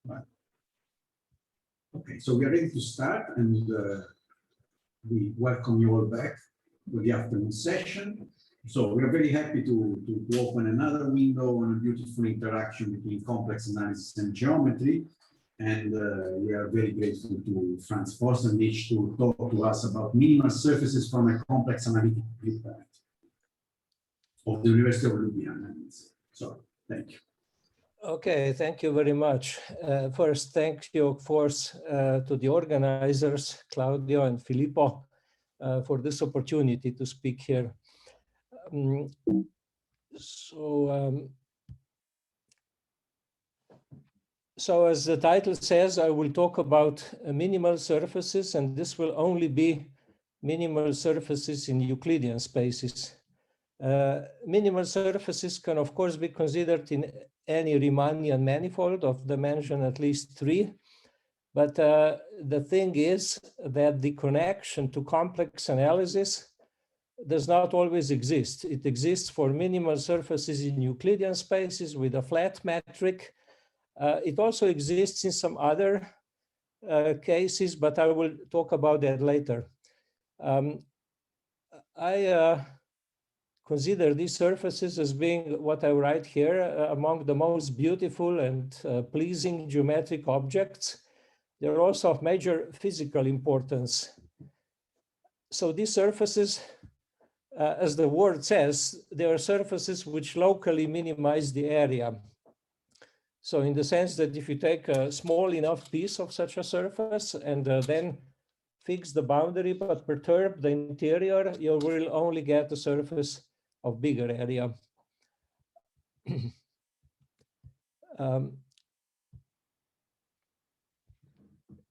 Right. Okay, so we are ready to start, and we welcome you all back to the afternoon session. So we are very happy to open another window on a beautiful interaction between complex analysis and geometry. And we are very grateful to Franz Forstneric to talk to us about minimal surfaces from a complex analytic viewpoint of the University of Ljubljana. So thank you. Okay, thank you very much. First, thank you, of course, to the organizers, Claudio and Filippo, for this opportunity to speak here. So as the title says, I will talk about minimal surfaces, and this will only be minimal surfaces in Euclidean spaces. Minimal surfaces can, of course, be considered in any Riemannian manifold of dimension at least 3. But the thing is that the connection to complex analysis does not always exist. It exists for minimal surfaces in Euclidean spaces with a flat metric. It also exists in some other cases, but I will talk about that later. I consider these surfaces as being what I write here among the most beautiful and pleasing geometric objects. They're also of major physical importance. So these surfaces, as the word says, they are surfaces which locally minimize the area. So in the sense that if you take a small enough piece of such a surface and then fix the boundary but perturb the interior, you will only get a surface of bigger area.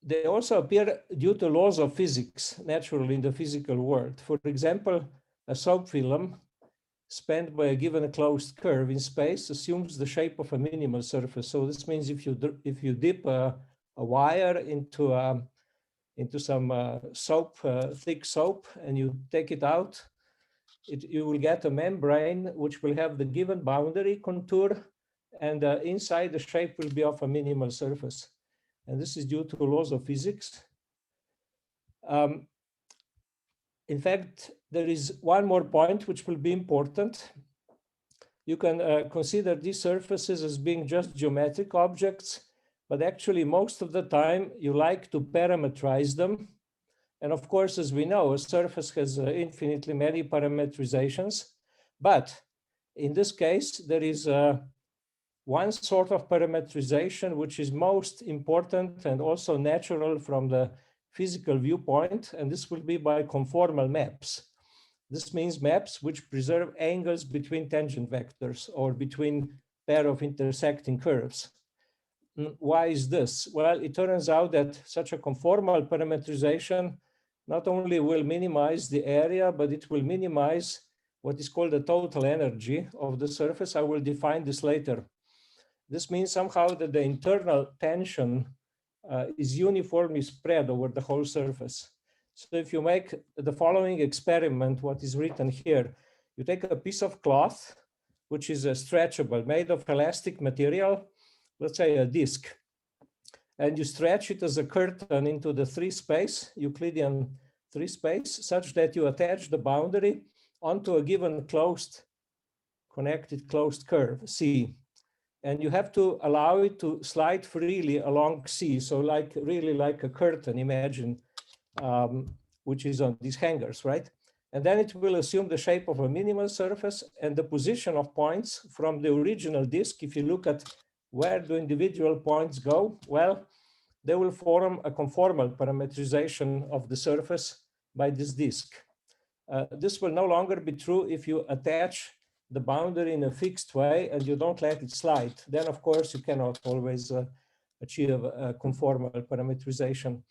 They also appear due to laws of physics, naturally in the physical world. For example, a soap film spanned by a given closed curve in space assumes the shape of a minimal surface. So this means if you dip a wire into some soap, thick soap, and you take it out, you will get a membrane which will have the given boundary contour, and inside the shape will be of a minimal surface. And this is due to laws of physics. In fact, there is one more point which will be important. You can consider these surfaces as being just geometric objects, but actually most of the time you like to parametrize them. And of course, as we know, a surface has infinitely many parametrizations. But in this case, there is one sort of parametrization which is most important and also natural from the physical viewpoint, and this will be by conformal maps. This means maps which preserve angles between tangent vectors or between pair of intersecting curves. Why is this? Well, it turns out that such a conformal parametrization not only will minimize the area, but it will minimize what is called the total energy of the surface. I will define this later. This means somehow that the internal tension is uniformly spread over the whole surface. So if you make the following experiment, what is written here, you take a piece of cloth, which is stretchable, made of elastic material, let's say a disk, and you stretch it as a curtain into the Euclidean 3 space, such that you attach the boundary onto a given connected closed curve, C. And you have to allow it to slide freely along C. So really like a curtain, imagine, which is on these hangers, right? And then it will assume the shape of a minimal surface and the position of points from the original disk. If you look at where do individual points go, well, they will form a conformal parametrization of the surface by this disk. This will no longer be true if you attach the boundary in a fixed way and you don't let it slide. Then, of course, you cannot always achieve a conformal parametrization.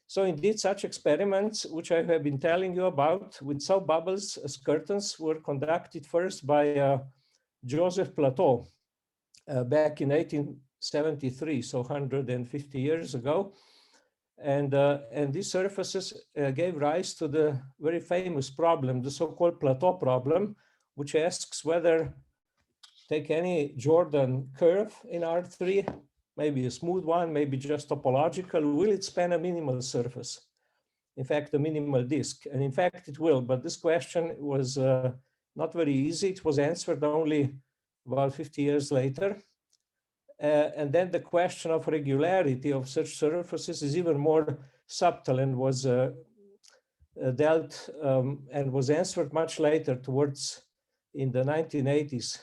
So indeed, such experiments, which I have been telling you about with soap bubbles as curtains, were conducted first by Joseph Plateau back in 1873, so 150 years ago. And these surfaces gave rise to the very famous problem, the so-called Plateau problem, which asks whether, take any Jordan curve in R3, maybe a smooth one, maybe just topological? Will it span a minimal surface? In fact, a minimal disk. And in fact, it will. But this question was not very easy. It was answered only about 50 years later. And then the question of regularity of such surfaces is even more subtle and was dealt and was answered much later towards in the 1980s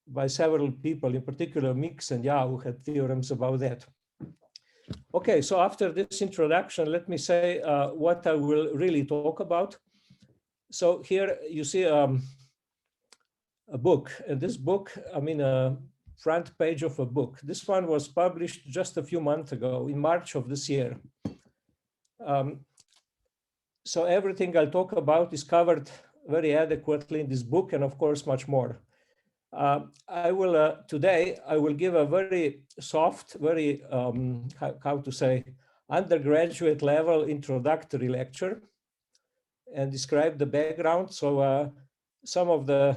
by several people, in particular Mix and Yao, who had theorems about that. Okay, so after this introduction, let me say what I will really talk about. So here you see a book, and this book, I mean, a front page of a book. This one was published just a few months ago, in March of this year. So everything I'll talk about is covered very adequately in this book, and of course, much more. Today, I will give a very soft, very, how to say, undergraduate level introductory lecture and describe the background. So some of the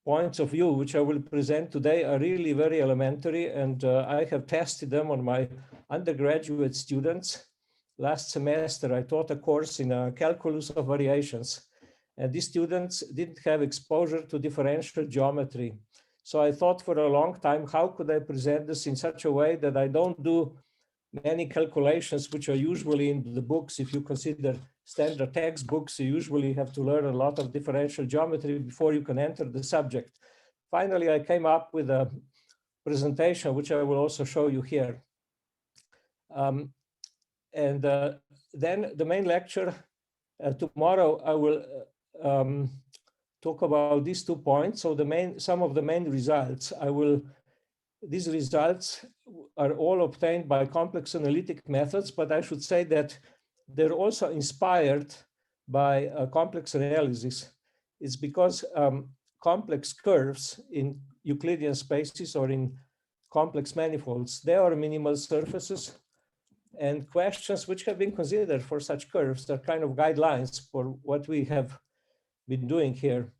points of view which I will present today are really very elementary, and I have tested them on my undergraduate students. Last semester, I taught a course in calculus of variations, and these students didn't have exposure to differential geometry. So I thought for a long time, how could I present this in such a way that I don't do many calculations which are usually in the books. If you consider standard textbooks, you usually have to learn a lot of differential geometry before you can enter the subject. Finally, I came up with a presentation, which I will also show you here. Then the main lecture, tomorrow I will talk about these 2 points. So some of the main results, these results are all obtained by complex analytic methods, but I should say that they're also inspired by complex analysis. It's because complex curves in Euclidean spaces or in complex manifolds, they are minimal surfaces, and questions which have been considered for such curves are kind of guidelines for what we have been doing here.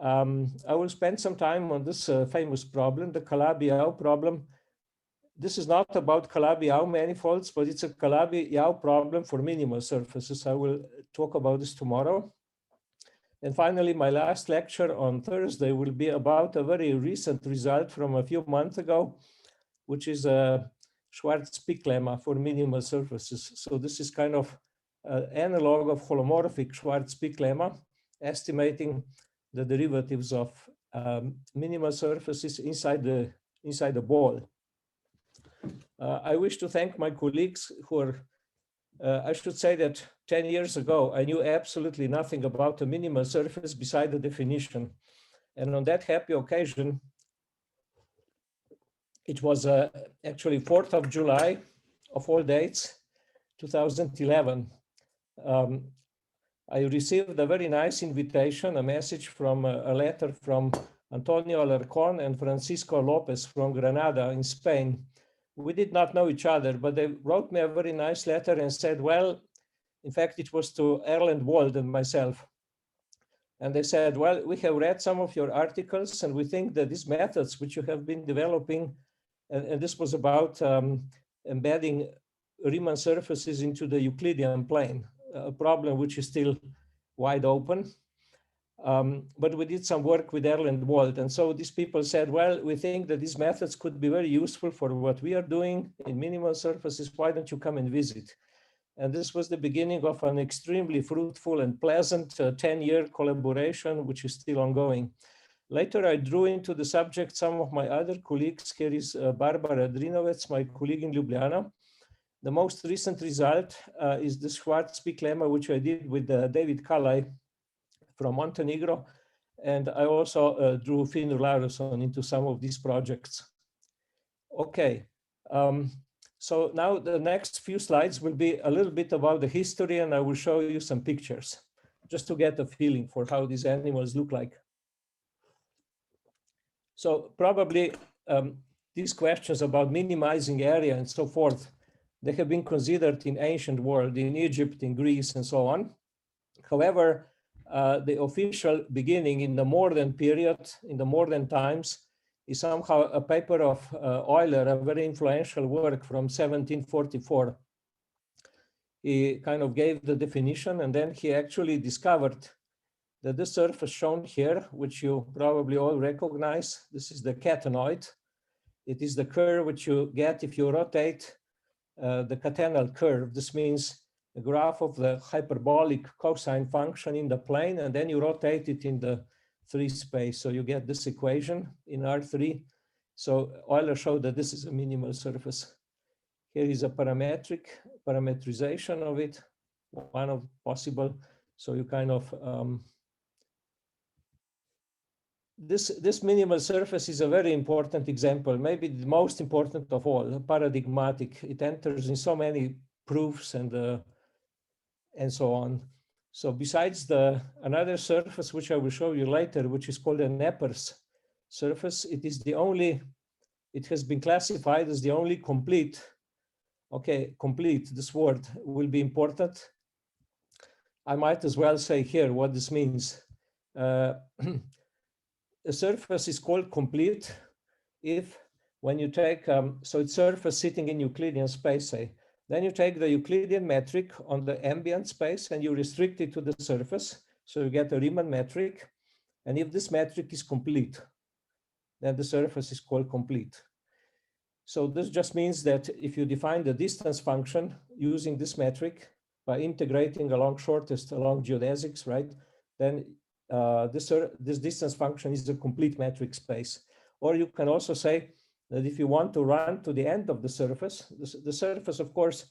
I will spend some time on this famous problem, the Calabi-Yau problem. This is not about Calabi-Yau manifolds, but it's a Calabi-Yau problem for minimal surfaces. I will talk about this tomorrow. And finally, my last lecture on Thursday will be about a very recent result from a few months ago, which is a Schwarz-Pick lemma for minimal surfaces. So this is kind of an analog of holomorphic Schwarz-Pick lemma, estimating the derivatives of minimal surfaces inside the ball. I wish to thank my colleagues who are, I should say that 10 years ago, I knew absolutely nothing about a minimal surface beside the definition. And on that happy occasion, it was actually 4th of July, of all dates, 2011. I received a very nice invitation, a message from a letter from Antonio Alarcón and Francisco Lopez from Granada in Spain. We did not know each other, but they wrote me a very nice letter and said, well, in fact, it was to Erland Wald and myself. And they said, well, we have read some of your articles, and we think that these methods which you have been developing, and this was about embedding Riemann surfaces into the Euclidean plane, a problem which is still wide open. But we did some work with Erland Wald. And so these people said, well, we think that these methods could be very useful for what we are doing in minimal surfaces. Why don't you come and visit? And this was the beginning of an extremely fruitful and pleasant 10-year collaboration, which is still ongoing. Later, I drew into the subject some of my other colleagues. Here is Barbara Drinovec, my colleague in Ljubljana. The most recent result is the Schwarz-Pick lemma, which I did with David Kalaj from Montenegro. And I also drew Finnur Lárusson into some of these projects. Okay, so now the next few slides will be a little bit about the history, and I will show you some pictures just to get a feeling for how these animals look like. So probably these questions about minimizing area and so forth, they have been considered in ancient world, in Egypt, in Greece, and so on. However, the official beginning in the modern period, in the modern times, is somehow a paper of Euler, a very influential work from 1744. He kind of gave the definition, and then he actually discovered that the surface shown here, which you probably all recognize, this is the catenoid. It is the curve which you get if you rotate the catenal curve. This means the graph of the hyperbolic cosine function in the plane, and then you rotate it in the 3 space. So you get this equation in R3. So Euler showed that this is a minimal surface. Here is a parametrization of it, one of possible. So you kind of, this minimal surface is a very important example, maybe the most important of all, paradigmatic. It enters in so many proofs and so on. So besides another surface, which I will show you later, which is called a Nepper's surface, it has been classified as the only complete. Okay, complete, this word will be important. I might as well say here what this means. A surface is called complete if when you take, so it's surface sitting in Euclidean space, say, then you take the Euclidean metric on the ambient space and you restrict it to the surface. So you get a Riemann metric. And if this metric is complete, then the surface is called complete. So this just means that if you define the distance function using this metric by integrating along shortest along geodesics, right? Then this distance function is a complete metric space. Or you can also say that if you want to run to the end of the surface, the surface, of course,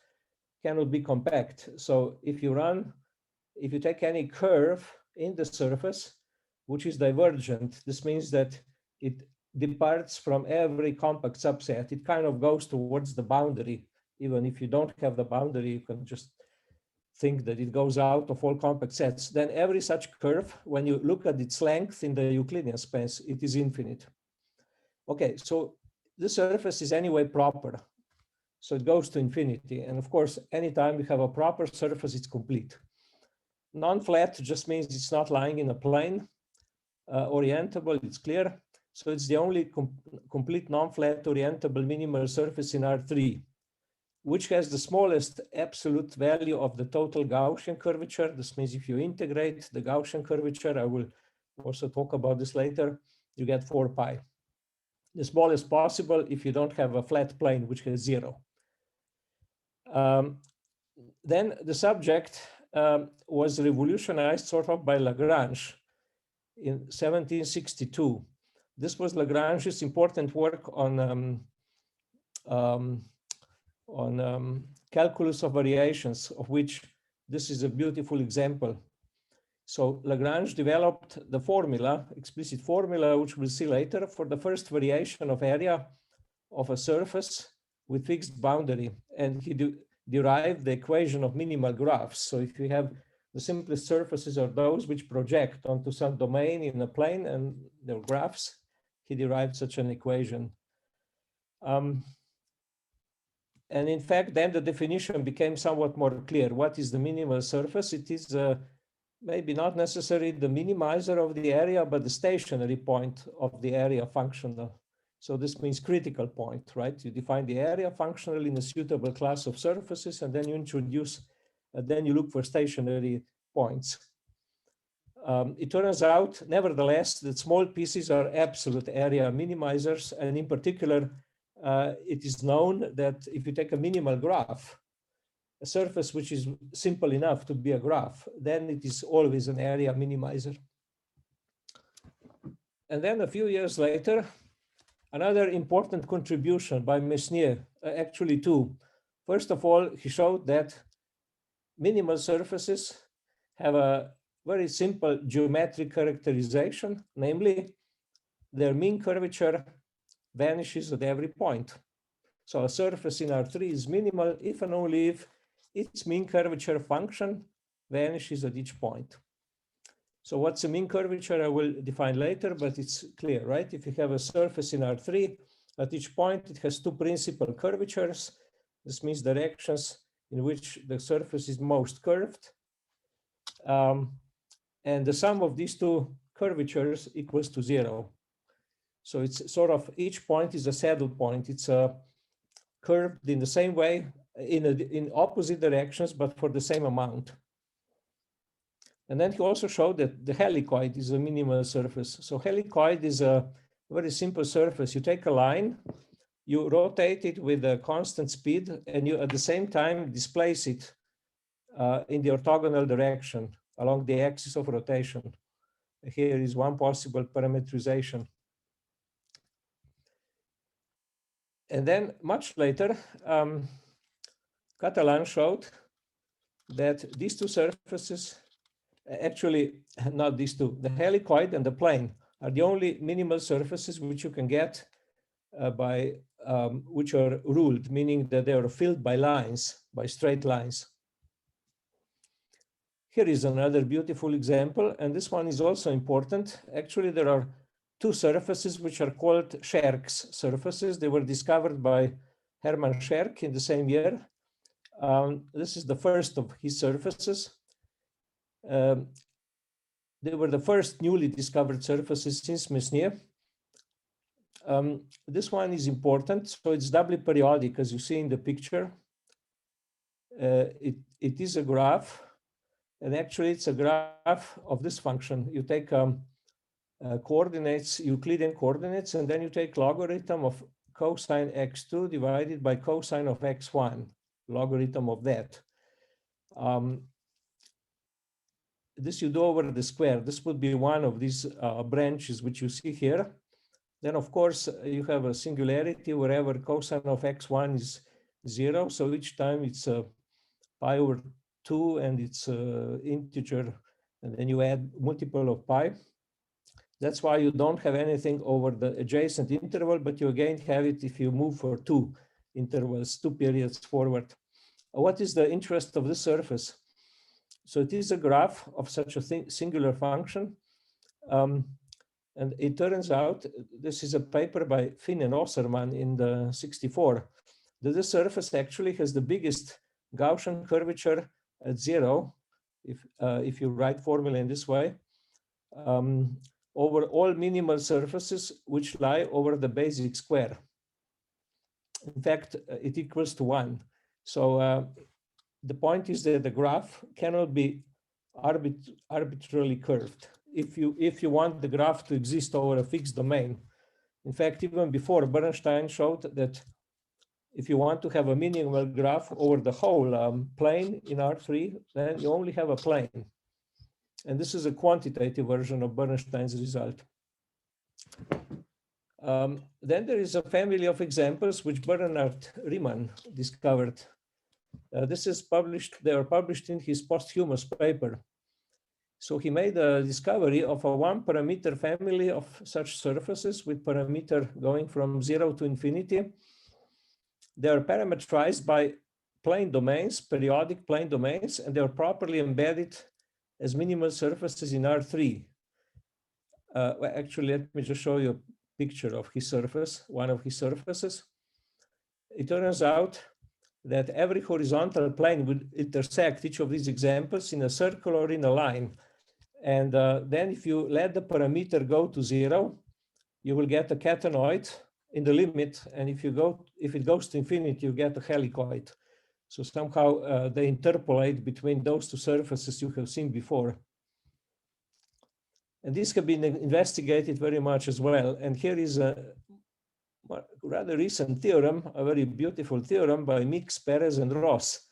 cannot be compact. So if you take any curve in the surface, which is divergent, this means that it departs from every compact subset. It kind of goes towards the boundary. Even if you don't have the boundary, you can just think that it goes out of all compact sets. Then every such curve, when you look at its length in the Euclidean space, it is infinite. Okay, so the surface is anyway proper. So it goes to infinity. And of course, anytime we have a proper surface, it's complete. Non-flat just means it's not lying in a plane. Orientable, it's clear. So it's the only complete non-flat orientable minimal surface in R3, which has the smallest absolute value of the total Gaussian curvature. This means if you integrate the Gaussian curvature, I will also talk about this later, you get 4 pi. The smallest possible if you don't have a flat plane, which has 0. Then the subject was revolutionized sort of by Lagrange in 1762. This was Lagrange's important work on calculus of variations, of which this is a beautiful example. So Lagrange developed the formula, explicit formula, which we'll see later, for the first variation of area of a surface with fixed boundary. And he derived the equation of minimal graphs. So if you have the simplest surfaces are those which project onto some domain in a plane and their graphs, he derived such an equation. And in fact, then the definition became somewhat more clear. What is the minimal surface? It is maybe not necessarily the minimizer of the area, but the stationary point of the area functional. So this means critical point, right? You define the area functionally in a suitable class of surfaces, and then you introduce, then you look for stationary points. It turns out, nevertheless, that small pieces are absolute area minimizers, and in particular, it is known that if you take a minimal graph, a surface which is simple enough to be a graph, then it is always an area minimizer. And then a few years later, another important contribution by Mesnier, actually two. First of all, he showed that minimal surfaces have a very simple geometric characterization, namely their mean curvature vanishes at every point. So a surface in R3 is minimal if and only if its mean curvature function vanishes at each point. So what's the mean curvature? I will define later, but it's clear, right? If you have a surface in R3, at each point, it has two principal curvatures. This means directions in which the surface is most curved. And the sum of these two curvatures equals to 0. So it's sort of, each point is a saddle point. It's curved in the same way, in opposite directions, but for the same amount. And then he also showed that the helicoid is a minimal surface. So helicoid is a very simple surface. You take a line, you rotate it with a constant speed, and you at the same time displace it in the orthogonal direction along the axis of rotation. Here is one possible parametrization. And then much later, Catalan showed that these two surfaces, actually not these two, the helicoid and the plane are the only minimal surfaces which you can get which are ruled, meaning that they are filled by lines, by straight lines. Here is another beautiful example, and this one is also important. Actually, there are two surfaces which are called Scherk's surfaces. They were discovered by Hermann Scherk in the same year. This is the first of his surfaces. They were the first newly discovered surfaces since Mesnier. This one is important. So it's doubly periodic, as you see in the picture. It is a graph, and actually it's a graph of this function. You take coordinates, Euclidean coordinates, and then you take logarithm of cosine x2 divided by cosine of x1, logarithm of that. This you do over the square. This would be one of these branches which you see here. Then, of course, you have a singularity wherever cosine of x1 is 0. So each time it's pi over 2 and it's integer, and then you add multiple of pi. That's why you don't have anything over the adjacent interval, but you again have it if you move for 2 intervals, 2 periods forward. What is the interest of this surface? So it is a graph of such a singular function. And it turns out, this is a paper by Finn and Osserman in the 64, that this surface actually has the biggest Gaussian curvature at 0, if you write formula in this way, over all minimal surfaces which lie over the basic square. In fact, it equals to 1. So the point is that the graph cannot be arbitrarily curved if you want the graph to exist over a fixed domain. In fact, even before, Bernstein showed that if you want to have a minimal graph over the whole plane in R3, then you only have a plane. And this is a quantitative version of Bernstein's result. Then there is a family of examples which Bernhard Riemann discovered. This is published, they are published in his posthumous paper. So he made a discovery of a 1-parameter family of such surfaces with parameter going from 0 to infinity. They are parametrized by plane domains, periodic plane domains, and they are properly embedded as minimal surfaces in R3. Well, actually, let me just show you a picture of his surface, one of his surfaces. It turns out that every horizontal plane would intersect each of these examples in a circle or in a line. And then if you let the parameter go to 0, you will get a catenoid in the limit. And if it goes to infinity, you get a helicoid. So somehow they interpolate between those two surfaces you have seen before. And these have been investigated very much as well. And here is a rather recent theorem, a very beautiful theorem by Mix, Perez, and Ross,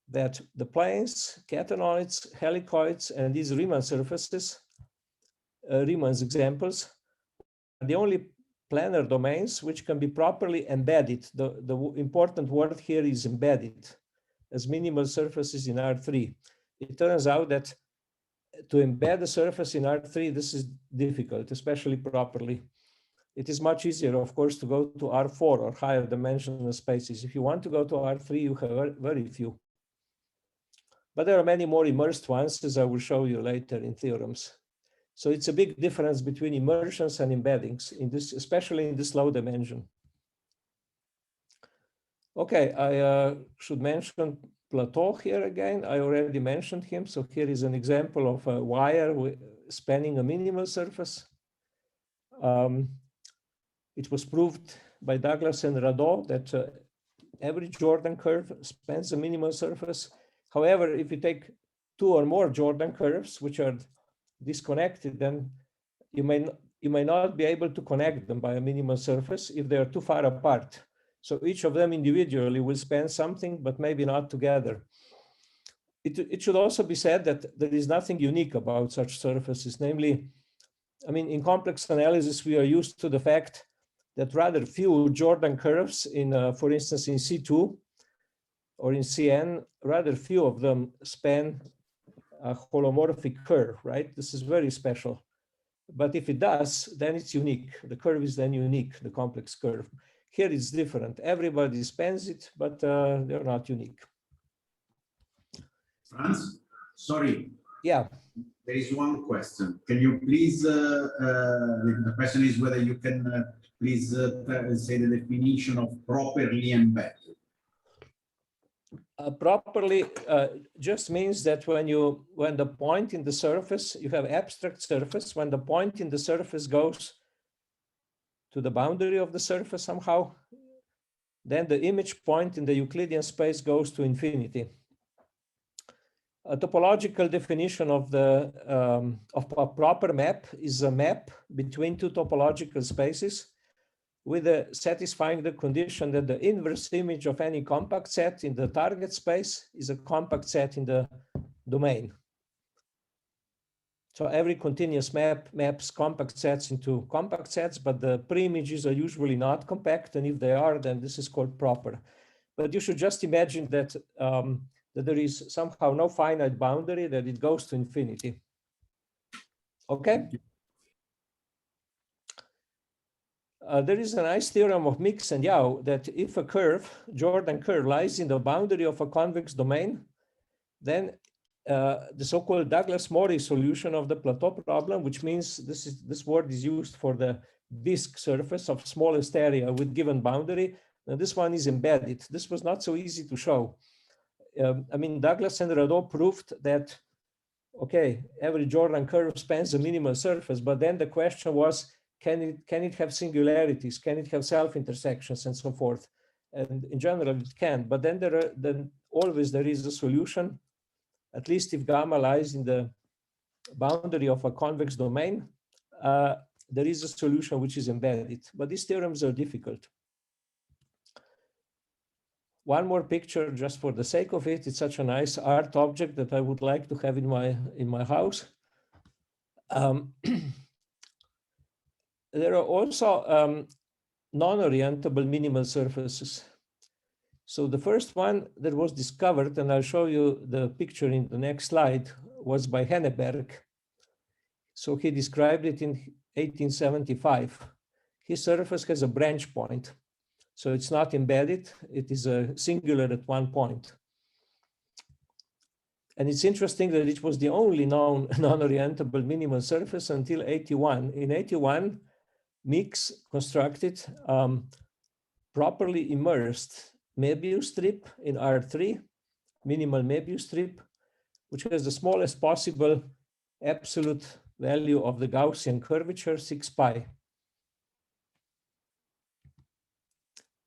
that the planes, catenoids, helicoids, and these Riemann surfaces, Riemann's examples, are the only planar domains which can be properly embedded. The important word here is embedded as minimal surfaces in R3. It turns out that to embed a surface in R3, this is difficult, especially properly. It is much easier, of course, to go to R4 or higher dimensional spaces. If you want to go to R3, you have very few. But there are many more immersed ones, as I will show you later in theorems. So it's a big difference between immersions and embeddings, especially in this low dimension. Okay, I should mention Plateau here again. I already mentioned him. So here is an example of a wire spanning a minimal surface. It was proved by Douglas and Radot that every Jordan curve spans a minimal surface. However, if you take two or more Jordan curves, which are disconnected, then you may not be able to connect them by a minimal surface if they are too far apart. So each of them individually will span something, but maybe not together. It should also be said that there is nothing unique about such surfaces. Namely, I mean, in complex analysis, we are used to the fact that rather few Jordan curves for instance, in C2 or in CN, rather few of them span a holomorphic curve, right? This is very special. But if it does, then it's unique. The curve is then unique, the complex curve. Here it's different. Everybody spans it, but they're not unique. Franz, sorry. Yeah. There is one question. Can you please, the question is whether you can please say the definition of properly embedded. Properly just means that when the point in the surface, you have abstract surface, when the point in the surface goes to the boundary of the surface somehow, then the image point in the Euclidean space goes to infinity. A topological definition of a proper map is a map between two topological spaces with satisfying the condition that the inverse image of any compact set in the target space is a compact set in the domain. So every continuous map maps compact sets into compact sets, but the pre-images are usually not compact, and if they are, then this is called proper. But you should just imagine that that there is somehow no finite boundary, that it goes to infinity. Okay? There is a nice theorem of Mix and Yau that if a curve, Jordan curve, lies in the boundary of a convex domain, then the so-called Douglas-Mori solution of the plateau problem, which means this word is used for the disk surface of smallest area with given boundary. Now this one is embedded. This was not so easy to show. I mean, Douglas and Radot proved that, okay, every Jordan curve spans a minimal surface, but then the question was, can it have singularities? Can it have self-intersections and so forth? And in general, it can, but then always there is a solution, at least if gamma lies in the boundary of a convex domain, there is a solution which is embedded, but these theorems are difficult. One more picture just for the sake of it. It's such a nice art object that I would like to have in my house. There are also non-orientable minimal surfaces. So the first one that was discovered, and I'll show you the picture in the next slide, was by Henneberg. So he described it in 1875. His surface has a branch point. So it's not embedded, it is a singular at one point. And it's interesting that it was the only known non-orientable minimal surface until 81. In 81, Mix constructed properly immersed Möbius strip in R3, minimal Möbius strip, which has the smallest possible absolute value of the Gaussian curvature, 6 pi.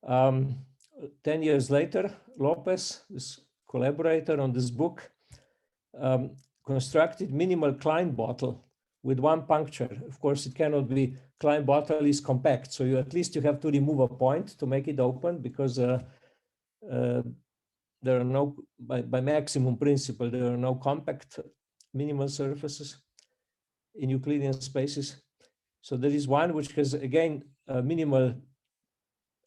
10 years later, Lopez, this collaborator on this book, constructed minimal Klein bottle with one puncture. Of course, it cannot be, Klein bottle is compact, so at least you have to remove a point to make it open, because there are no, by maximum principle, there are no compact minimal surfaces in Euclidean spaces. So there is one which has, again, a minimal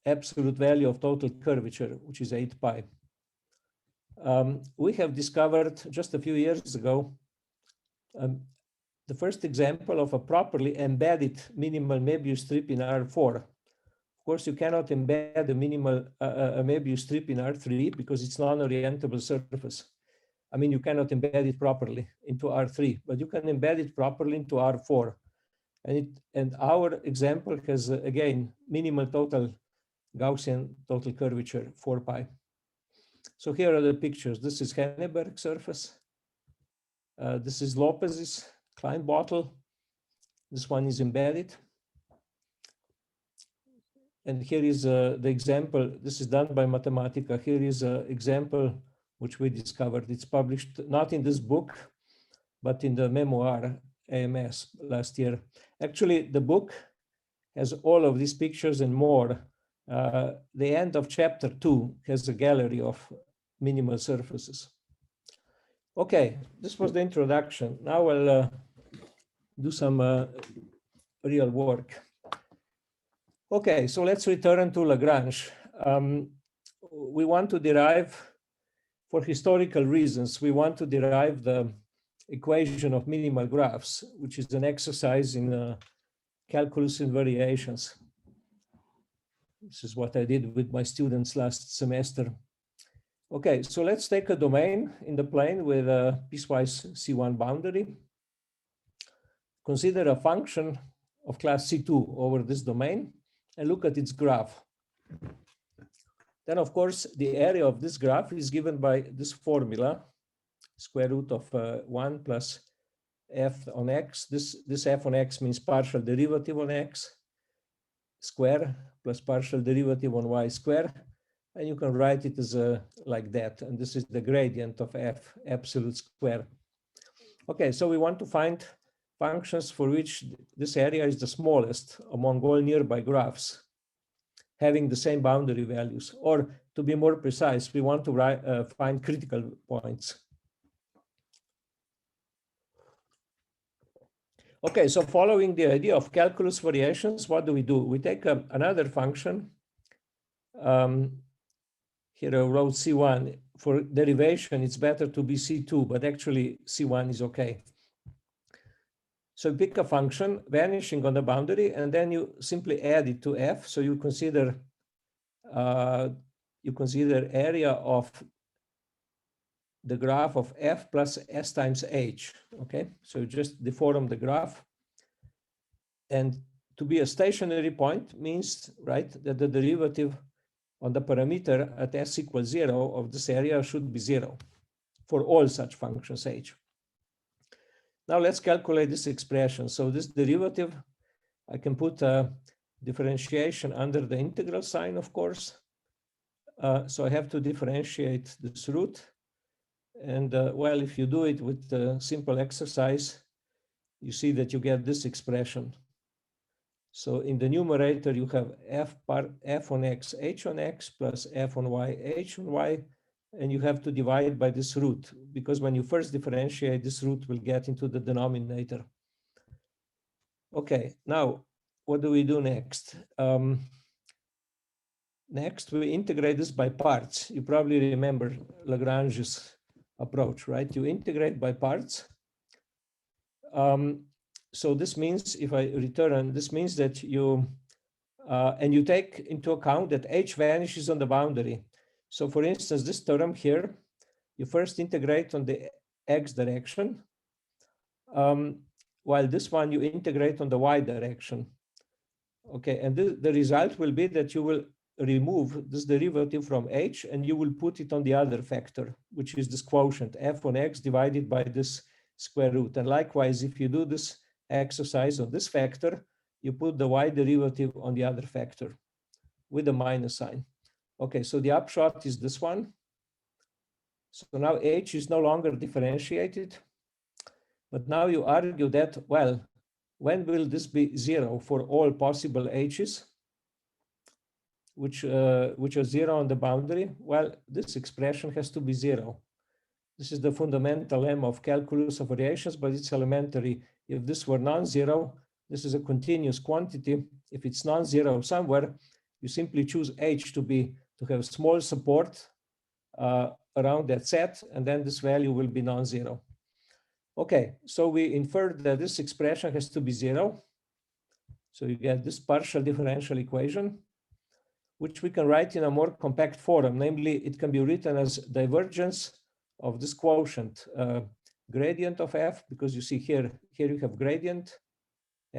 absolute value of total curvature, which is 8 pi. We have discovered just a few years ago the first example of a properly embedded minimal Möbius strip in R4. Of course, you cannot embed a minimal a Möbius strip in R3 because it's non-orientable surface. I mean, you cannot embed it properly into R3, but you can embed it properly into R4. And our example has, again, minimal total Gaussian total curvature, 4 pi. So here are the pictures. This is Henneberg surface. This is Lopez's Klein bottle. This one is embedded. And here is the example. This is done by Mathematica. Here is an example which we discovered. It's published not in this book, but in the memoir AMS last year. Actually, the book has all of these pictures and more. The end of chapter 2 has a gallery of minimal surfaces. Okay, this was the introduction. Now I'll do some real work. Okay, so let's return to Lagrange. We want to derive, for historical reasons, we want to derive the equation of minimal graphs, which is an exercise in calculus in variations. This is what I did with my students last semester. Okay, so let's take a domain in the plane with a piecewise C1 boundary. Consider a function of class C2 over this domain and look at its graph. Then, of course, the area of this graph is given by this formula, square root of 1 plus f on x. This f on x means partial derivative on x square plus partial derivative on y square. And you can write it as like that. And this is the gradient of f absolute square. Okay, so we want to find functions for which this area is the smallest among all nearby graphs, having the same boundary values. Or to be more precise, we want to find critical points. Okay, so following the idea of calculus variations, what do? We take another function. Here I wrote C1. For derivation, it's better to be C2, but actually C1 is okay. So pick a function vanishing on the boundary, and then you simply add it to f. So you consider area of the graph of f plus s times h. Okay, so just deform the graph, and to be a stationary point means, right, that the derivative on the parameter at s equals 0 of this area should be 0 for all such functions h. Now let's calculate this expression. So this derivative, I can put a differentiation under the integral sign, of course. So I have to differentiate this root. And well, if you do it with a simple exercise, you see that you get this expression. So in the numerator, you have f on x, h on x, plus f on y, h on y, and you have to divide by this root, because when you first differentiate, this root will get into the denominator. Okay, now what do we do next? Next, we integrate this by parts. You probably remember Lagrange's approach, right? You integrate by parts. So this means, if I return, this means that you, and you take into account that h vanishes on the boundary. So for instance, this term here, you first integrate on the x direction, while this one you integrate on the y direction. Okay, and the result will be that you will remove this derivative from h and you will put it on the other factor, which is this quotient, f on x divided by this square root. And likewise, if you do this exercise on this factor, you put the y derivative on the other factor with a minus sign. Okay, so the upshot is this one. So now h is no longer differentiated, but now you argue that, well, when will this be 0 for all possible h's, which are 0 on the boundary? Well, this expression has to be 0. This is the fundamental lemma of calculus of variations, but it's elementary. If this were non-zero, this is a continuous quantity. If it's non-zero somewhere, you simply choose h to have small support around that set, and then this value will be non-zero. Okay, so we inferred that this expression has to be 0. So you get this partial differential equation, which we can write in a more compact form. Namely, it can be written as divergence of this quotient, gradient of f, because you see here you have gradient,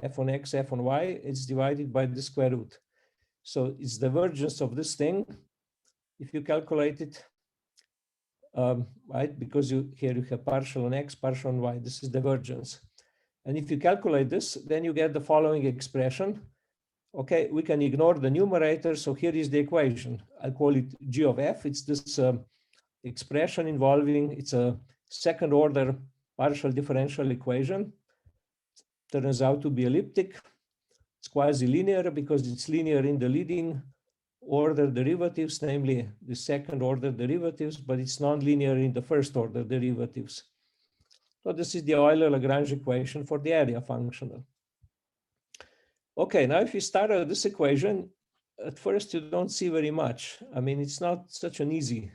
f on x, f on y, it's divided by the square root. So it's divergence of this thing, if you calculate it, right? Because here you have partial on x, partial on y, this is divergence. And if you calculate this, then you get the following expression, Okay, we can ignore the numerator. So here is the equation. I call it G of f. It's this expression involving, it's a second order partial differential equation. Turns out to be elliptic. It's quasi-linear because it's linear in the leading order derivatives, namely the second order derivatives, but it's non-linear in the first order derivatives. So this is the Euler-Lagrange equation for the area functional. Okay, now if you start out this equation, at first you don't see very much. I mean, it's not such an easy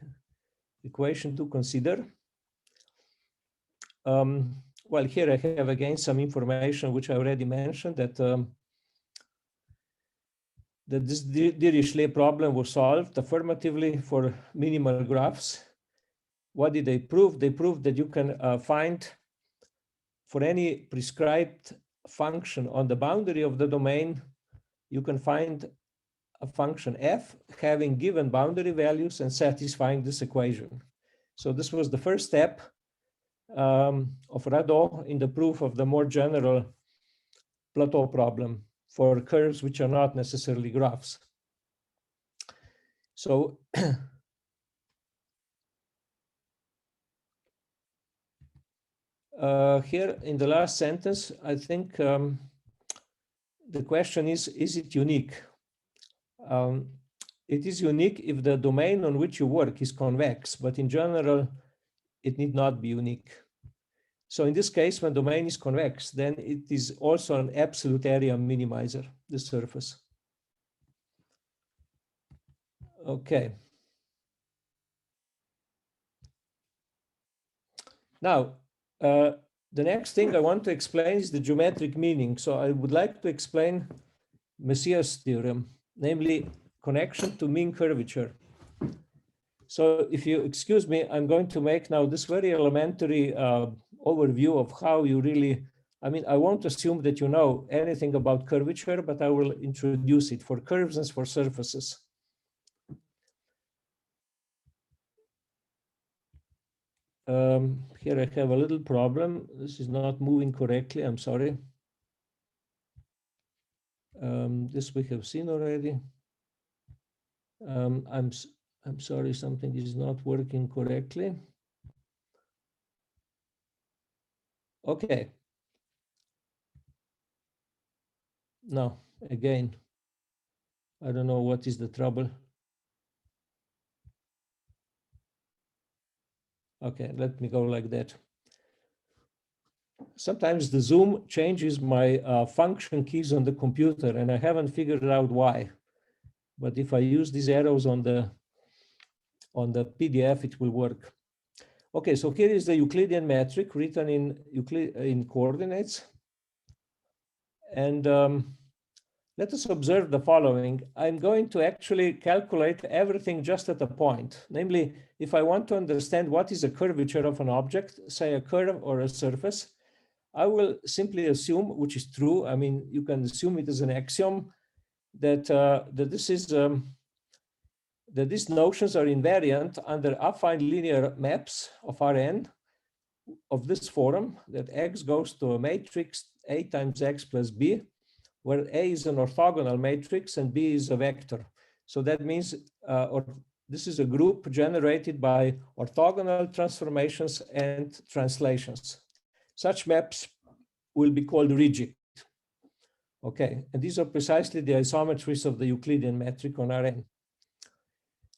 equation to consider. Well, here I have again some information which I already mentioned, that this Dirichlet problem was solved affirmatively for minimal graphs. What did they prove? They proved that you can find for any prescribed function on the boundary of the domain, you can find a function f having given boundary values and satisfying this equation. So this was the first step of Radon in the proof of the more general plateau problem for curves which are not necessarily graphs. So here in the last sentence, I think the question is it unique? It is unique if the domain on which you work is convex, but in general, it need not be unique. So in this case, when domain is convex, then it is also an absolute area minimizer, the surface. Okay. Now, the next thing I want to explain is the geometric meaning. So I would like to explain Messier's theorem, namely connection to mean curvature. So if you excuse me, I'm going to make now this very elementary overview of how you really, I mean, I won't assume that you know anything about curvature, but I will introduce it for curves and for surfaces. Here I have a little problem. This is not moving correctly. I'm sorry. This we have seen already. I'm sorry, something is not working correctly. Okay. No, again, I don't know what is the trouble. Okay, let me go like that. Sometimes the Zoom changes my function keys on the computer, and I haven't figured out why. But if I use these arrows on the PDF, it will work. Okay, so here is the Euclidean metric written in coordinates. And let us observe the following. I'm going to actually calculate everything just at a point. Namely, if I want to understand what is a curvature of an object, say a curve or a surface, I will simply assume, which is true, I mean, you can assume it as an axiom, that, that these notions are invariant under affine linear maps of Rn of this form, that X goes to a matrix A times X plus B, where A is an orthogonal matrix and B is a vector. So that means this is a group generated by orthogonal transformations and translations. Such maps will be called rigid. Okay, and these are precisely the isometries of the Euclidean metric on Rn.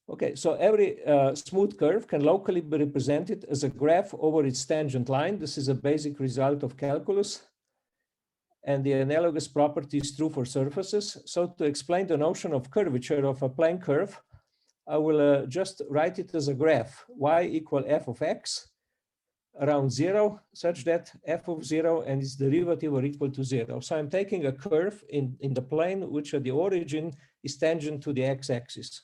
Okay, so every smooth curve can locally be represented as a graph over its tangent line. This is a basic result of calculus. And the analogous property is true for surfaces. So to explain the notion of curvature of a plane curve, I will just write it as a graph, y equal f of x around 0, such that f of 0 and its derivative are equal to 0. So I'm taking a curve in the plane which at the origin is tangent to the x-axis.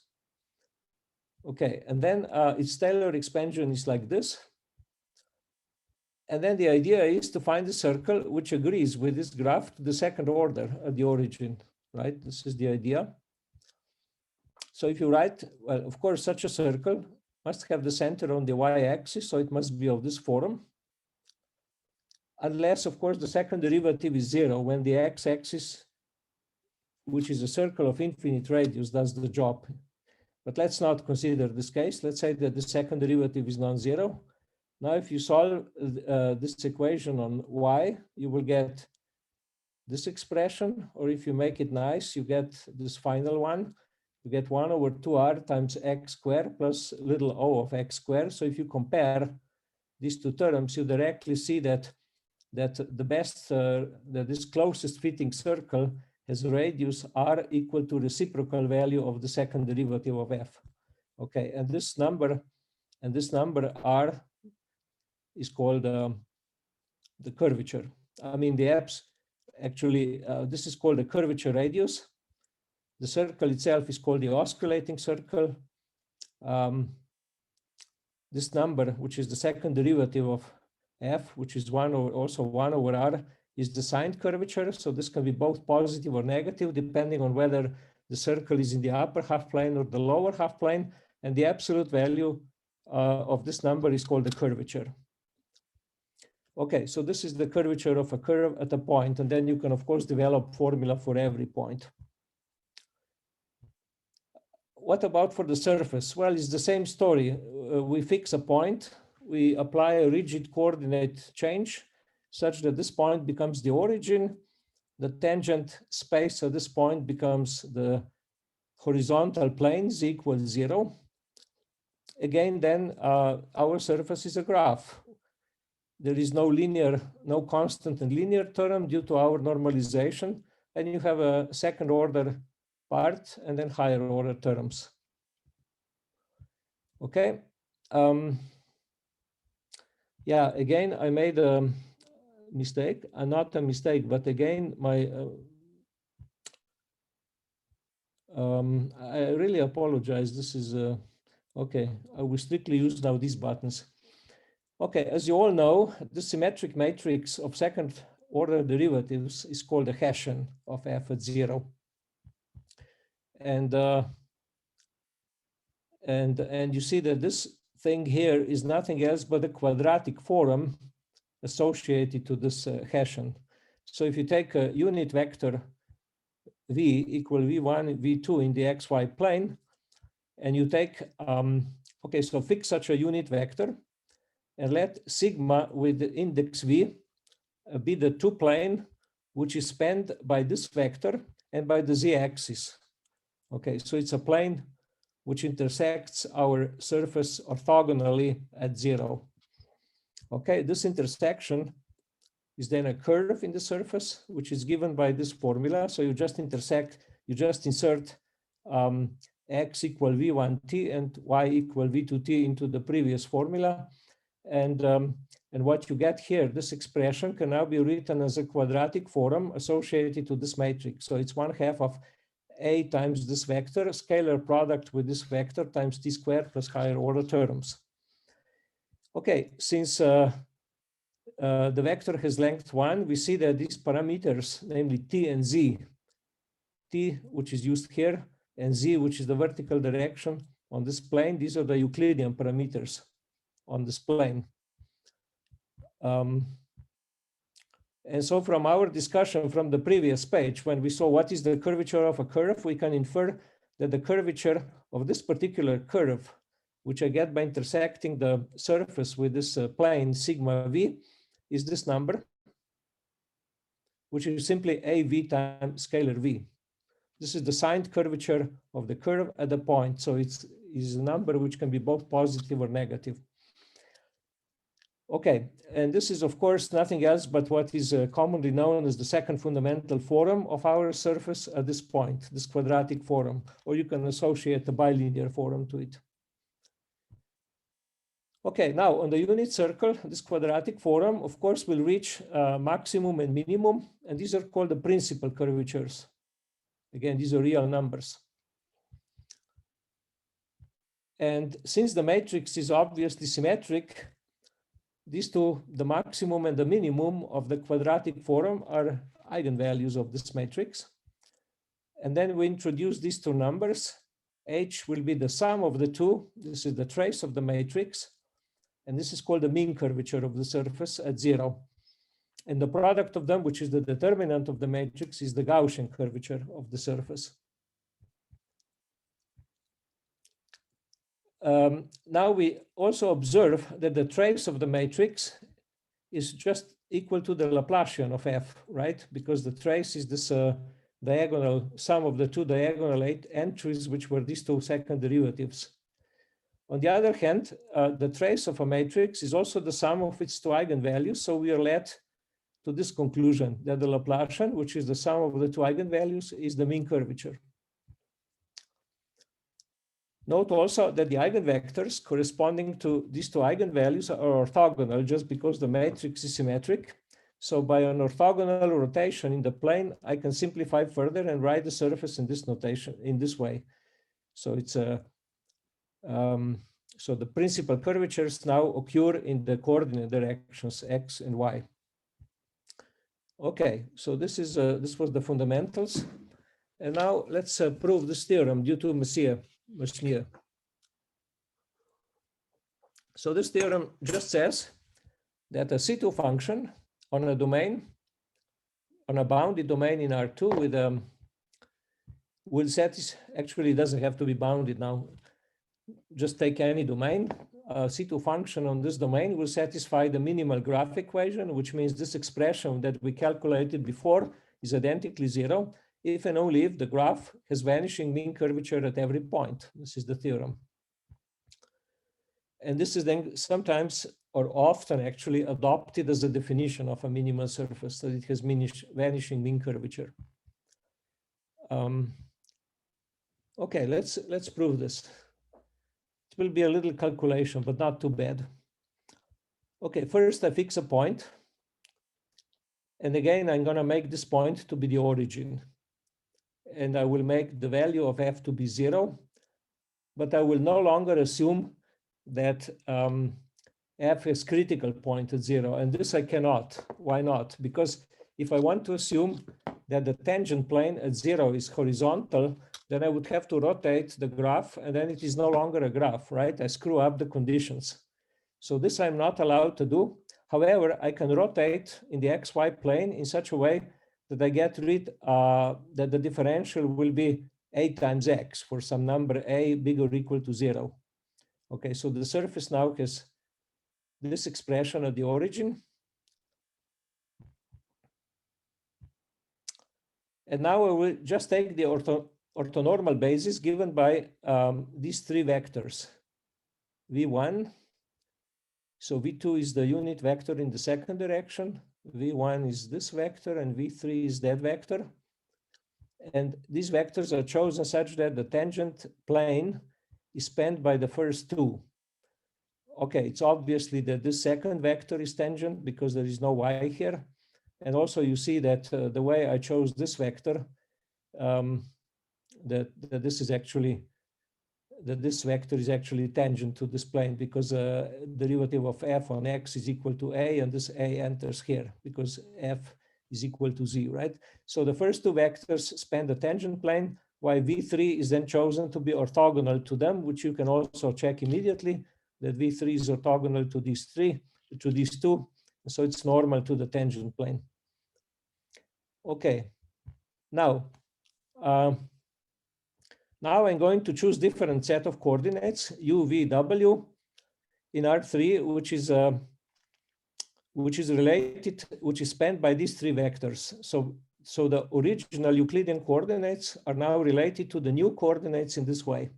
Okay, and then its Taylor expansion is like this. And then the idea is to find a circle which agrees with this graph to the second order at the origin, right? This is the idea. So if you write, well, of course, such a circle must have the center on the y-axis, so it must be of this form. Unless, of course, the second derivative is 0 when the x-axis which is a circle of infinite radius, does the job. But let's not consider this case. Let's say that the second derivative is non-zero. Now, if you solve this equation on y, you will get this expression, or if you make it nice, you get this final one. You get 1 over 2r times x squared plus little o of x squared. So if you compare these two terms, you directly see that this closest fitting circle has a radius r equal to reciprocal value of the second derivative of f. Okay, and this number r is called the curvature. I mean, the apps actually, this is called the curvature radius. The circle itself is called the osculating circle. This number, which is the second derivative of f, which is also 1 over r, is the signed curvature. So this can be both positive or negative, depending on whether the circle is in the upper half plane or the lower half plane. And the absolute value of this number is called the curvature. Okay, so this is the curvature of a curve at a point, and then you can, of course, develop formula for every point. What about for the surface? Well, it's the same story. We fix a point, we apply a rigid coordinate change such that this point becomes the origin. The tangent space at this point becomes the horizontal plane, z equals 0. Again, then our surface is a graph. There is no constant and linear term due to our normalization, and you have a second order part and then higher order terms. Okay. Yeah, again, I made a mistake, not a mistake, but again, I really apologize. This is, okay, I will strictly use now these buttons. Okay, as you all know, the symmetric matrix of second order derivatives is called the Hessian of f at 0. And you see that this thing here is nothing else but a quadratic form associated to this Hessian. So if you take a unit vector v equal v1, v2 in the xy plane, and you take, okay, so fix such a unit vector, and let sigma with the index v be the two plane which is spanned by this vector and by the z-axis. Okay, so it's a plane which intersects our surface orthogonally at 0. Okay, this intersection is then a curve in the surface, which is given by this formula. So you just insert x equal v1t and y equal v2t into the previous formula. And what you get here, this expression can now be written as a quadratic form associated to this matrix. So it's 1/2 of a times this vector, scalar product with this vector times t squared plus higher order terms. Okay, since the vector has length 1, we see that these parameters, namely t and z, t, which is used here, and z, which is the vertical direction on this plane, these are the Euclidean parameters on this plane. And so from our discussion from the previous page, when we saw what is the curvature of a curve, we can infer that the curvature of this particular curve, which I get by intersecting the surface with this plane sigma v, is this number, which is simply AV times scalar v. This is the signed curvature of the curve at the point. So it's a number which can be both positive or negative. Okay, and this is of course nothing else but what is commonly known as the second fundamental form of our surface at this point, this quadratic form, or you can associate the bilinear form to it. Okay, now on the unit circle, this quadratic form, of course, will reach maximum and minimum, and these are called the principal curvatures. Again, these are real numbers. And since the matrix is obviously symmetric, these two, the maximum and the minimum of the quadratic form, are eigenvalues of this matrix. And then we introduce these two numbers. H will be the sum of the two. This is the trace of the matrix. And this is called the mean curvature of the surface at 0. And the product of them, which is the determinant of the matrix, is the Gaussian curvature of the surface. Now we also observe that the trace of the matrix is just equal to the Laplacian of f, right? Because the trace is this diagonal sum of the two diagonal entries, which were these two second derivatives. On the other hand, the trace of a matrix is also the sum of its two eigenvalues. So we are led to this conclusion that the Laplacian, which is the sum of the two eigenvalues, is the mean curvature. Note also that the eigenvectors corresponding to these two eigenvalues are orthogonal just because the matrix is symmetric. So by an orthogonal rotation in the plane, I can simplify further and write the surface in this notation, in this way. So it's a so the principal curvatures now occur in the coordinate directions x and y. Okay, so this is this was the fundamentals, and now let's prove this theorem due to Messier. So this theorem just says that a C2 function on a domain, on a bounded domain in R2 with will satisfy, actually it doesn't have to be bounded now, just take any domain, a C2 function on this domain will satisfy the minimal graph equation, which means this expression that we calculated before is identically zero if and only if the graph has vanishing mean curvature at every point. This is the theorem. And this is then sometimes or often actually adopted as a definition of a minimal surface, that it has vanishing mean curvature. Okay, let's prove this. It will be a little calculation, but not too bad. Okay, first I fix a point. And again, I'm going to make this point to be the origin. And I will make the value of f to be 0. But I will no longer assume that f is critical point at 0. And this I cannot. Why not? Because if I want to assume that the tangent plane at 0 is horizontal, then I would have to rotate the graph, and then it is no longer a graph, right? I screw up the conditions. So this I'm not allowed to do. However, I can rotate in the xy plane in such a way that I get rid, that the differential will be a times x for some number a bigger or equal to 0. Okay, so the surface now has this expression at the origin. And now I will just take the orthonormal basis given by these three vectors. V1, so V2 is the unit vector in the second direction, V1 is this vector, and V3 is that vector. And these vectors are chosen such that the tangent plane is spanned by the first two. Okay, it's obviously that this second vector is tangent because there is no y here. And also you see that the way I chose this vector, that this vector is actually tangent to this plane because derivative of f on x is equal to a, and this a enters here because f is equal to z, right? So the first two vectors span the tangent plane, while V3 is then chosen to be orthogonal to them, which you can also check immediately that V3 is orthogonal to these two. So it's normal to the tangent plane. Okay, now I'm going to choose different set of coordinates, u, v, w, in R3, which is related, which is spanned by these three vectors. So the original Euclidean coordinates are now related to the new coordinates in this way.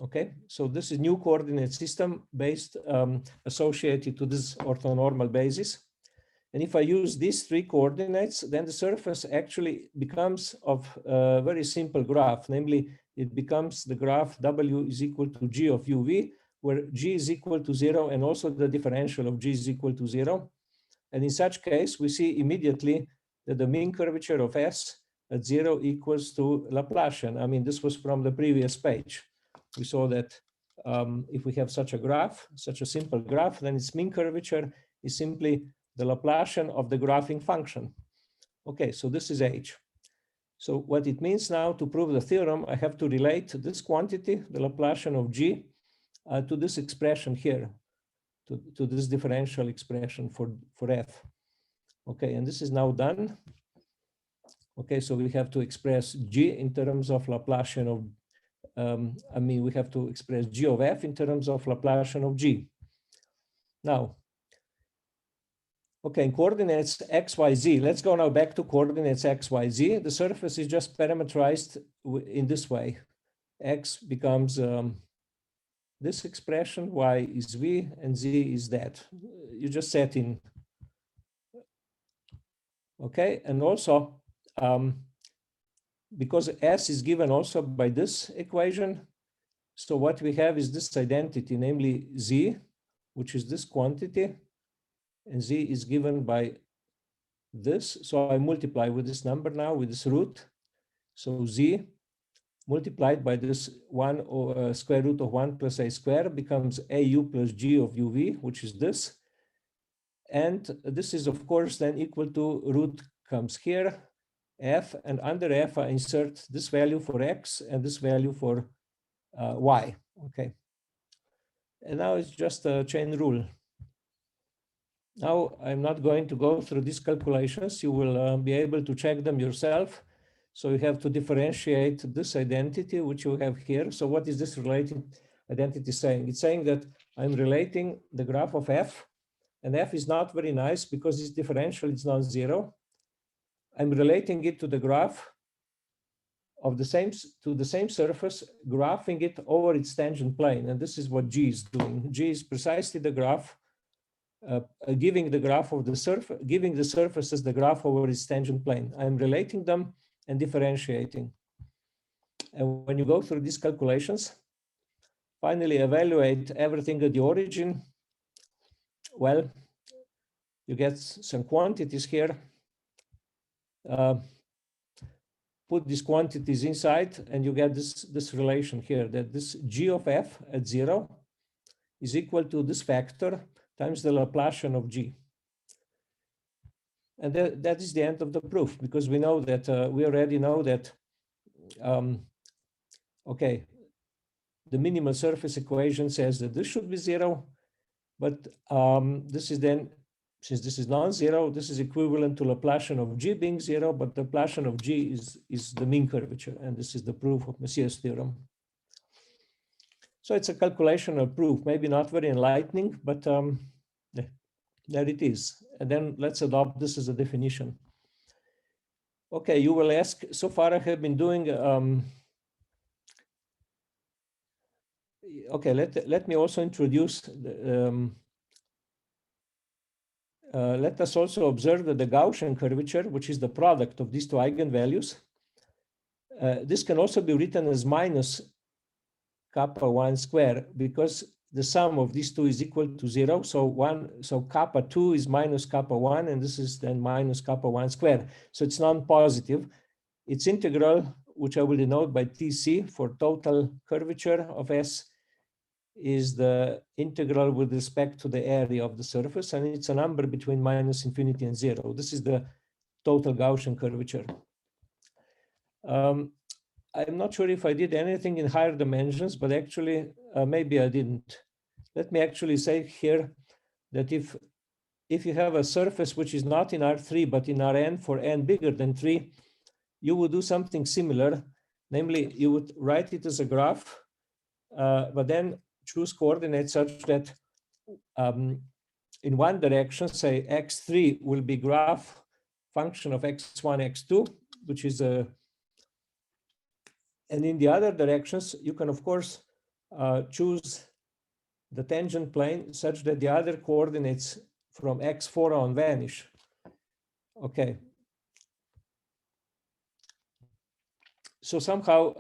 Okay, so this is new coordinate system based associated to this orthonormal basis. And if I use these three coordinates, then the surface actually becomes of a very simple graph. Namely, it becomes the graph W is equal to G of UV, where G is equal to 0, and also the differential of G is equal to 0. And in such case, we see immediately that the mean curvature of S at 0 equals to Laplacian. I mean, this was from the previous page. We saw that if we have such a graph, such a simple graph, then its mean curvature is simply the Laplacian of the graphing function. Okay, so this is H. So what it means now to prove the theorem, I have to relate this quantity, the Laplacian of G, to this expression here, to this differential expression for F. Okay, and this is now done. Okay, so we have to express G in terms of Laplacian of, we have to express G of F in terms of Laplacian of G. Now, okay, in coordinates x, y, z, let's go now back to coordinates x, y, z. The surface is just parameterized in this way. X becomes this expression, y is v, and z is that. You just set in. Okay, and also, because S is given also by this equation, so what we have is this identity, namely Z, which is this quantity, and Z is given by this. So I multiply with this number now, with this root. So Z multiplied by this square root of 1 plus A square becomes AU plus G of UV, which is this. And this is, of course, then equal to root comes here, F, and under F I insert this value for X and this value for Y, okay? And now it's just a chain rule. Now I'm not going to go through these calculations. You will be able to check them yourself. So you have to differentiate this identity, which you have here. So what is this relating identity saying? It's saying that I'm relating the graph of F, and F is not very nice because it's differential, it's non-zero. I'm relating it to the graph of the same surface, graphing it over its tangent plane. And this is what G is doing. G is precisely the graph, giving the graph of the surface, giving the surface as the graph over its tangent plane. I'm relating them and differentiating. And when you go through these calculations, finally evaluate everything at the origin, well, you get some quantities here. Put these quantities inside and you get this relation here, that this G of F at 0 is equal to this factor times the Laplacian of G. And that is the end of the proof, because we know that, we already know that, okay, the minimal surface equation says that this should be 0, but this is then, since this is non-zero, this is equivalent to Laplacian of G being 0, but the Laplacian of G is the mean curvature, and this is the proof of Messier's theorem. So it's a calculational proof, maybe not very enlightening, but there it is. And then let's adopt this as a definition. Okay, you will ask, so far I have been doing, okay, let me also introduce, let us also observe that the Gaussian curvature, which is the product of these two eigenvalues, this can also be written as minus kappa 1 square, because the sum of these two is equal to 0. So kappa 2 is minus kappa 1, and this is then minus kappa 1 square. So it's non-positive. Its integral, which I will denote by TC for total curvature of S, is the integral with respect to the area of the surface, and it's a number between minus infinity and 0. This is the total Gaussian curvature. I'm not sure if I did anything in higher dimensions, but actually, maybe I didn't. Let me actually say here that if you have a surface which is not in R3, but in Rn for n bigger than 3, you would do something similar. Namely, you would write it as a graph, but then choose coordinates such that in one direction, say x3 will be graph function of x1, x2, which is a, and in the other directions, you can of course choose the tangent plane such that the other coordinates from x4 on vanish. Okay. So somehow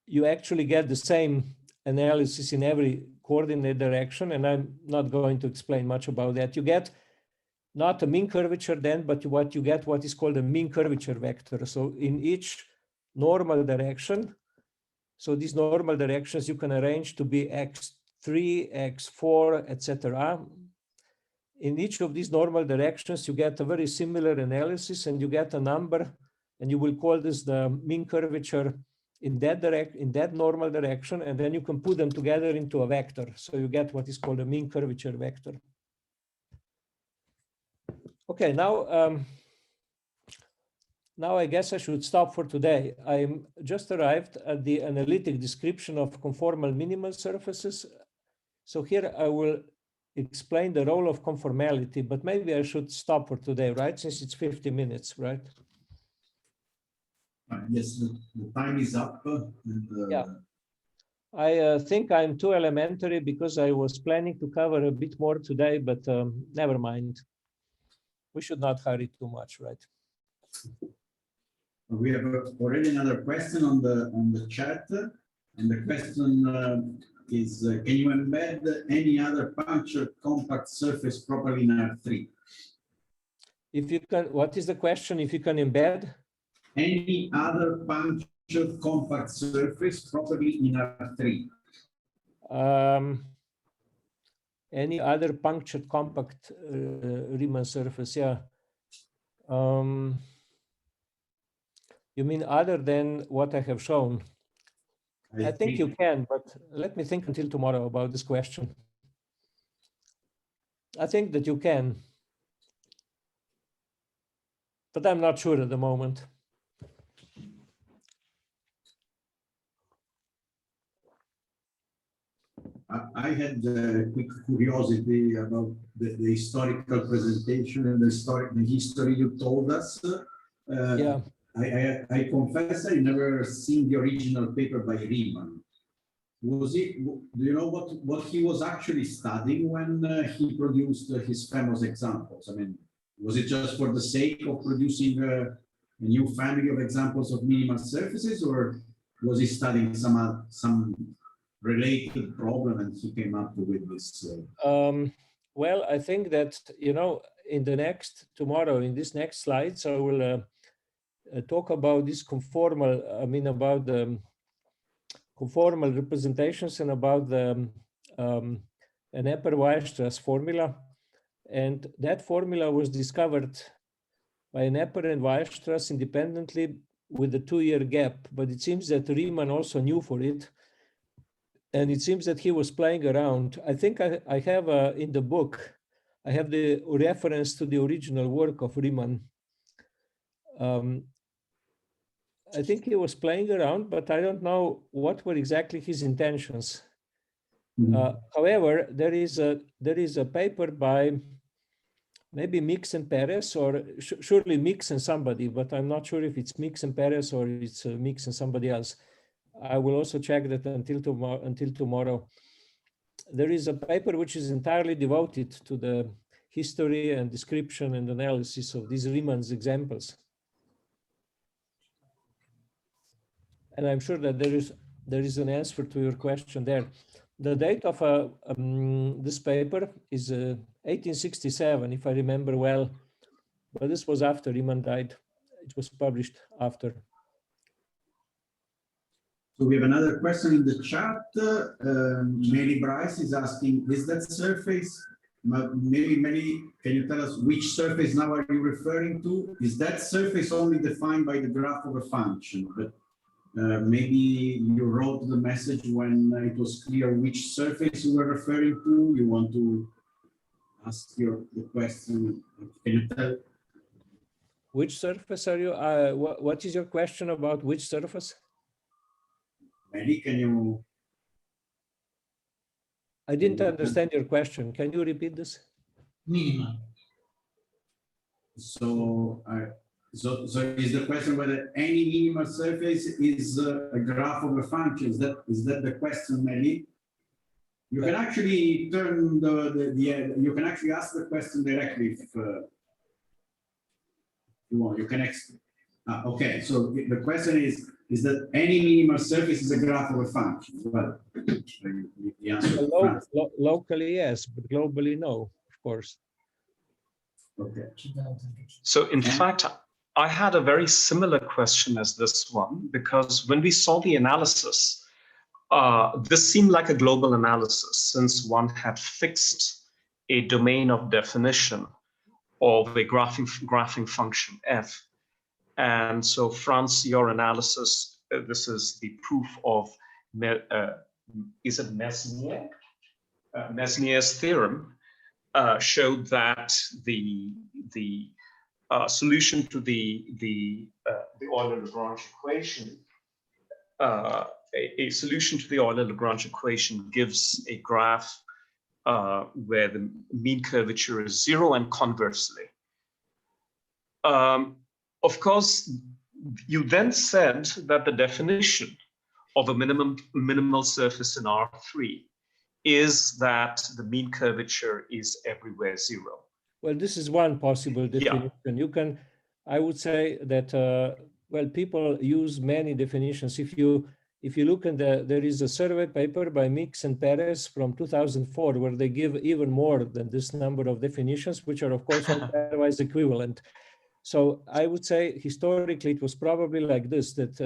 you actually get the same analysis in every coordinate direction, and I'm not going to explain much about that. You get not a mean curvature then, but what you get what is called a mean curvature vector. So in each normal direction, so these normal directions you can arrange to be x3, x4, etc. In each of these normal directions, you get a very similar analysis, and you get a number, and you will call this the mean curvature in that normal direction, and then you can put them together into a vector. So you get what is called a mean curvature vector. Okay, now I guess I should stop for today. I'm just arrived at the analytic description of conformal minimal surfaces. So here I will explain the role of conformality, but maybe I should stop for today, right? Since it's 50 minutes, right? Yes, the time is up. Yeah. I think I'm too elementary because I was planning to cover a bit more today, but never mind. We should not hurry too much, right? We have already another question on the chat, and the question is: can you embed any other punctured compact surface properly in R3? If you can, what is the question? If you can embed any other punctured compact surface properly in R3? Any other punctured compact Riemann surface? Yeah. You mean other than what I have shown? I think you can, but let me think until tomorrow about this question. I think that you can, but I'm not sure at the moment. I had a quick curiosity about the historical presentation and the history you told us. Yeah. I confess I never seen the original paper by Riemann. Was it? Do you know what he was actually studying when he produced his famous examples? I mean, was it just for the sake of producing a new family of examples of minimal surfaces, or was he studying some related problem and he came up with this? Well, I think that, you know, in these next slides, I will talk about this conformal, about the conformal representations and about the an Epper-Weierstrass formula. And that formula was discovered by an Epper and Weierstrass independently with a 2-year gap. But it seems that Riemann also knew for it. And it seems that he was playing around. I think I have in the book, I have the reference to the original work of Riemann. I think he was playing around, but I don't know what were exactly his intentions. However, there is a paper by maybe Mix and Perez, or surely Mix and somebody, but I'm not sure if it's Mix and Perez or it's Mix and somebody else. I will also check that until tomorrow. There is a paper which is entirely devoted to the history and description and analysis of these Riemann's examples. And I'm sure that there is an answer to your question there. The date of this paper is 1867, if I remember well, but this was after Riemann died. It was published after. So we have another question in the chat. Mary Bryce is asking, is that surface, maybe can you tell us which surface now are you referring to? Is that surface only defined by the graph of a function? But maybe you wrote the message when it was clear which surface you were referring to. You want to ask the question. Can you tell? Which surface are you? What is your question about which surface? Mary, can you? I didn't understand your question. Can you repeat this? Minimal. So is the question whether any minimal surface is a graph of a function? Is that the question, Mary? You can actually turn you can actually ask the question directly if you want. You can okay. So the question is that any minimal surface is a graph of a function? Well, the answer locally, yes, but globally, no, of course. Okay. So in fact, I had a very similar question as this one, because when we saw the analysis, this seemed like a global analysis, since one had fixed a domain of definition of a graphing function f. And so, Franz, your analysis, this is the proof of, is it Mesnier? Mesnier's theorem. showed that the solution to the Euler-Lagrange equation, a solution to the Euler-Lagrange equation gives a graph where the mean curvature is 0 and conversely. Of course, you then said that the definition of a minimal surface in R3 is that the mean curvature is everywhere 0. Well, this is one possible definition. Yeah. You can, I would say that, well, people use many definitions. If you look at there is a survey paper by Mix and Perez from 2004, where they give even more than this number of definitions, which are of course all otherwise equivalent. So I would say historically it was probably like this, that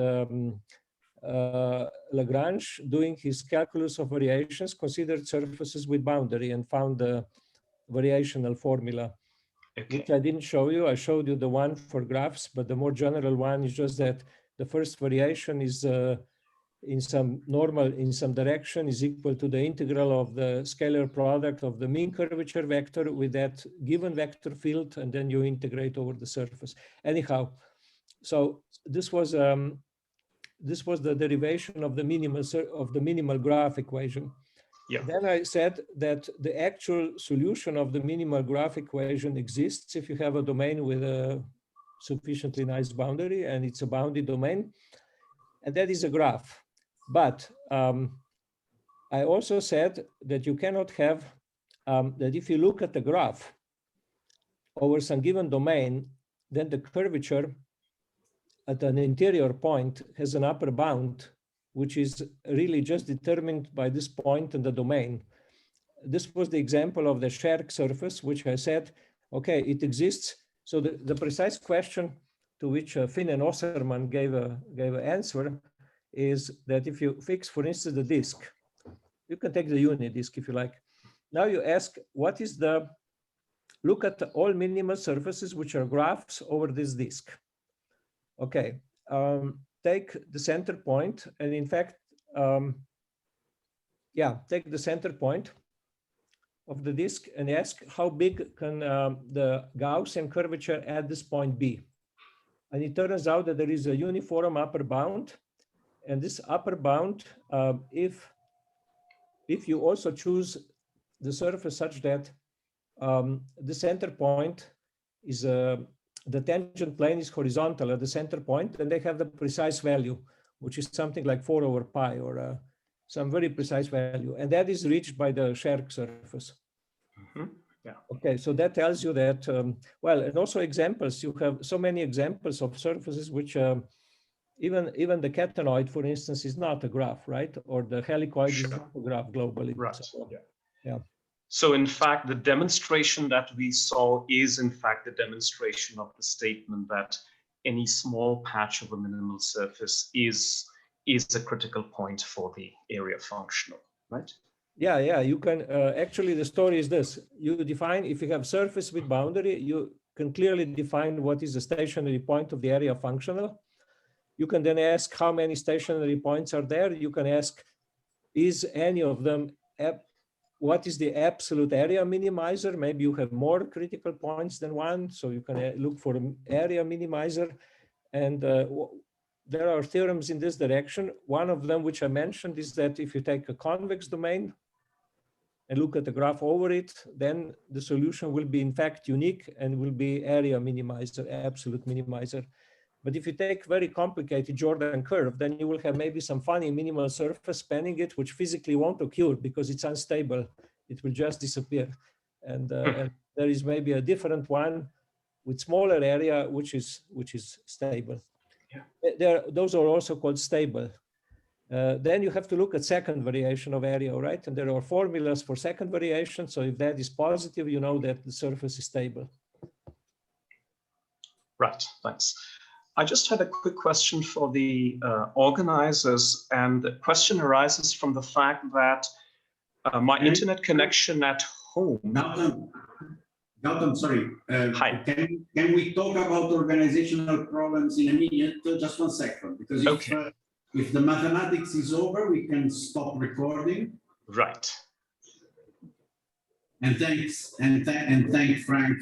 Lagrange, doing his calculus of variations, considered surfaces with boundary and found the variational formula, which I didn't show you. I showed you the one for graphs, but the more general one is just that the first variation is in some direction is equal to the integral of the scalar product of the mean curvature vector with that given vector field, and then you integrate over the surface. Anyhow, so this was the derivation of the minimal graph equation. Yeah. Then I said that the actual solution of the minimal graph equation exists if you have a domain with a sufficiently nice boundary, and it's a bounded domain, and that is a graph. But I also said that you cannot have, that if you look at the graph over some given domain, then the curvature at an interior point has an upper bound, which is really just determined by this point in the domain. This was the example of the Scherk surface, which I said, okay, it exists. So the precise question to which Finn and Osserman gave an answer is that if you fix, for instance, the disk, you can take the unit disk if you like. Now you ask, what is look at all minimal surfaces which are graphs over this disk. Okay, take the center point, and in fact, take the center point of the disk and ask how big can the Gaussian curvature at this point be? And it turns out that there is a uniform upper bound, and this upper bound, if you also choose the surface such that the center point is the tangent plane is horizontal at the center point, and they have the precise value, which is something like 4/pi or some very precise value. And that is reached by the Scherk surface. Mm-hmm. Yeah. Okay, so that tells you that, well, and also examples, you have so many examples of surfaces which even the catenoid, for instance, is not a graph, right? Or the helicoid is not a graph globally. Right. So, yeah. So in fact, the demonstration that we saw is in fact the demonstration of the statement that any small patch of a minimal surface is a critical point for the area functional, right? Yeah, you can, actually the story is this. You define, if you have surface with boundary, you can clearly define what is the stationary point of the area functional. You can then ask how many stationary points are there. You can ask, is any of them, what is the absolute area minimizer? Maybe you have more critical points than one, so you can look for an area minimizer. And there are theorems in this direction. One of them, which I mentioned, is that if you take a convex domain and look at the graph over it, then the solution will be in fact unique and will be area minimizer, absolute minimizer. But if you take very complicated Jordan curve, then you will have maybe some funny minimal surface spanning it, which physically won't occur because it's unstable. It will just disappear. And, and there is maybe a different one with smaller area, which is stable. Yeah. Those are also called stable. Then you have to look at second variation of area, right? And there are formulas for second variation. So if that is positive, you know that the surface is stable. Right, thanks. I just had a quick question for the organizers, and the question arises from the fact that my internet connection at home. Gautam, sorry. Hi. Can we talk about organizational problems in a minute? Just 1 second, because if the mathematics is over, we can stop recording. Right. And thank Frank